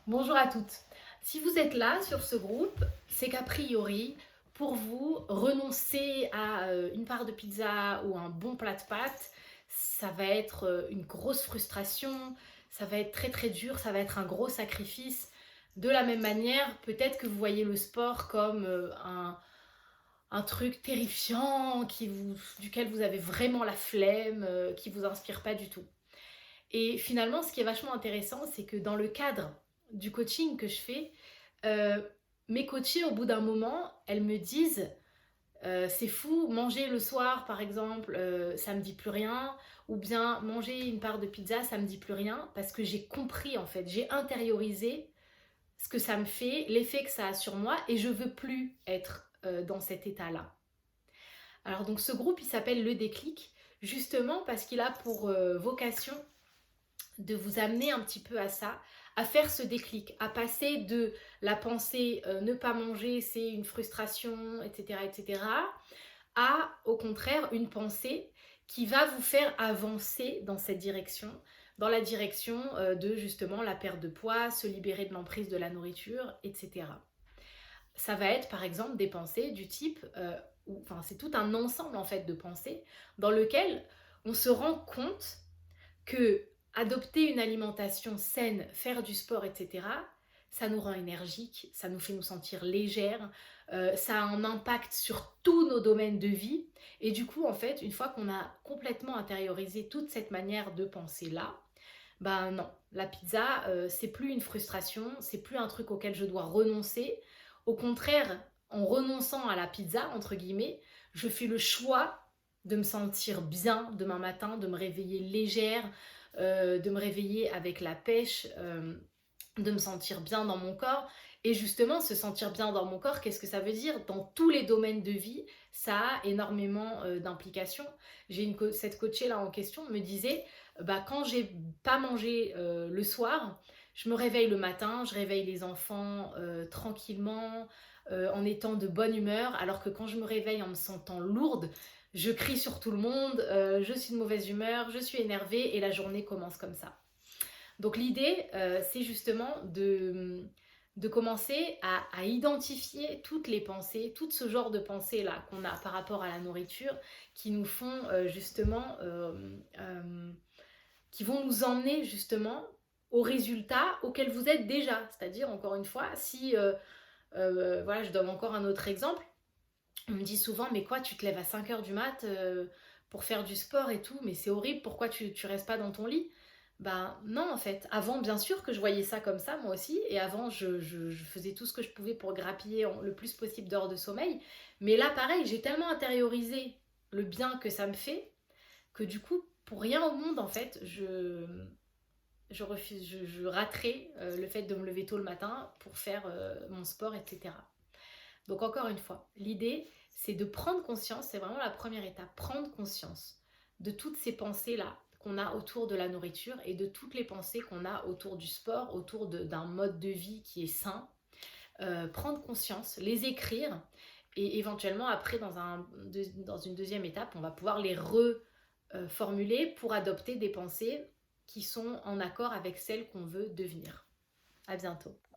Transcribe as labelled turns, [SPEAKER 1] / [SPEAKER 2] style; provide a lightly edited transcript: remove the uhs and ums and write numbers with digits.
[SPEAKER 1] Bonjour à toutes. Si vous êtes là sur ce groupe, c'est qu'a priori, pour vous, renoncer à une part de pizza ou un bon plat de pâtes, ça va être une grosse frustration, ça va être très très dur, ça va être un gros sacrifice. De la même manière, peut-être que vous voyez le sport comme un truc terrifiant duquel vous avez vraiment la flemme, qui vous inspire pas du tout. Et finalement, ce qui est vachement intéressant, c'est que dans le cadre du coaching que je fais, heu, mes coachées, au bout d'un moment, elles me disent: «C'est fou, manger le soir, par exemple, ça me dit plus rien» ou bien «Manger une part de pizza, ça me dit plus rien» parce que j'ai compris, en fait, j'ai intériorisé ce que ça me fait, l'effet que ça a sur moi et je veux plus être, dans cet état-là. Alors donc ce groupe, il s'appelle Le Déclic, justement parce qu'il a pour, vocation de vous amener un petit peu à ça, à faire ce déclic, à passer de la pensée ne pas manger, c'est une frustration, etc., etc., à au contraire une pensée qui va vous faire avancer dans cette direction, dans la direction de justement la perte de poids, se libérer de l'emprise de la nourriture, etc. Ça va être par exemple des pensées du type, enfin c'est tout un ensemble en fait de pensées dans lequel on se rend compte que adopter une alimentation saine, faire du sport, etc., ça nous rend énergique, ça nous fait nous sentir légères, ça a un impact sur tous nos domaines de vie. Et du coup, en fait, une fois qu'on a complètement intériorisé toute cette manière de penser-là, ben non, la pizza, c'est plus une frustration, c'est plus un truc auquel je dois renoncer. Au contraire, en renonçant à la pizza, entre guillemets, je fais le choix de me sentir bien demain matin, de me réveiller légère, de me réveiller avec la pêche, de me sentir bien dans mon corps. Et justement, se sentir bien dans mon corps, qu'est-ce que ça veut dire? Dans tous les domaines de vie, ça a énormément d'implications. Cette coachée là en question me disait, bah, quand j'ai pas mangé le soir, je me réveille le matin, je réveille les enfants tranquillement, en étant de bonne humeur, alors que quand je me réveille en me sentant lourde, je crie sur tout le monde, je suis de mauvaise humeur, je suis énervée et la journée commence comme ça. Donc l'idée, c'est justement de commencer à identifier toutes les pensées, tout ce genre de pensées-là qu'on a par rapport à la nourriture, qui nous font justement, qui vont nous emmener justement au résultat auquel vous êtes déjà. C'est-à-dire, encore une fois, si, voilà, je donne encore un autre exemple, on me dit souvent, mais quoi, tu te lèves à 5 heures du mat pour faire du sport et tout, mais c'est horrible, pourquoi tu restes pas dans ton lit? Ben non, en fait. Avant, bien sûr que je voyais ça comme ça, moi aussi, et avant, je faisais tout ce que je pouvais pour grappiller le plus possible d'heures de sommeil. Mais là, pareil, j'ai tellement intériorisé le bien que ça me fait que du coup, pour rien au monde, en fait, je refuse, je raterai le fait de me lever tôt le matin pour faire mon sport, etc. Donc encore une fois, l'idée, c'est de prendre conscience, c'est vraiment la première étape, prendre conscience de toutes ces pensées-là qu'on a autour de la nourriture et de toutes les pensées qu'on a autour du sport, autour d'un mode de vie qui est sain. Prendre conscience, les écrire et éventuellement après, dans une deuxième étape, on va pouvoir les reformuler pour adopter des pensées qui sont en accord avec celles qu'on veut devenir. À bientôt.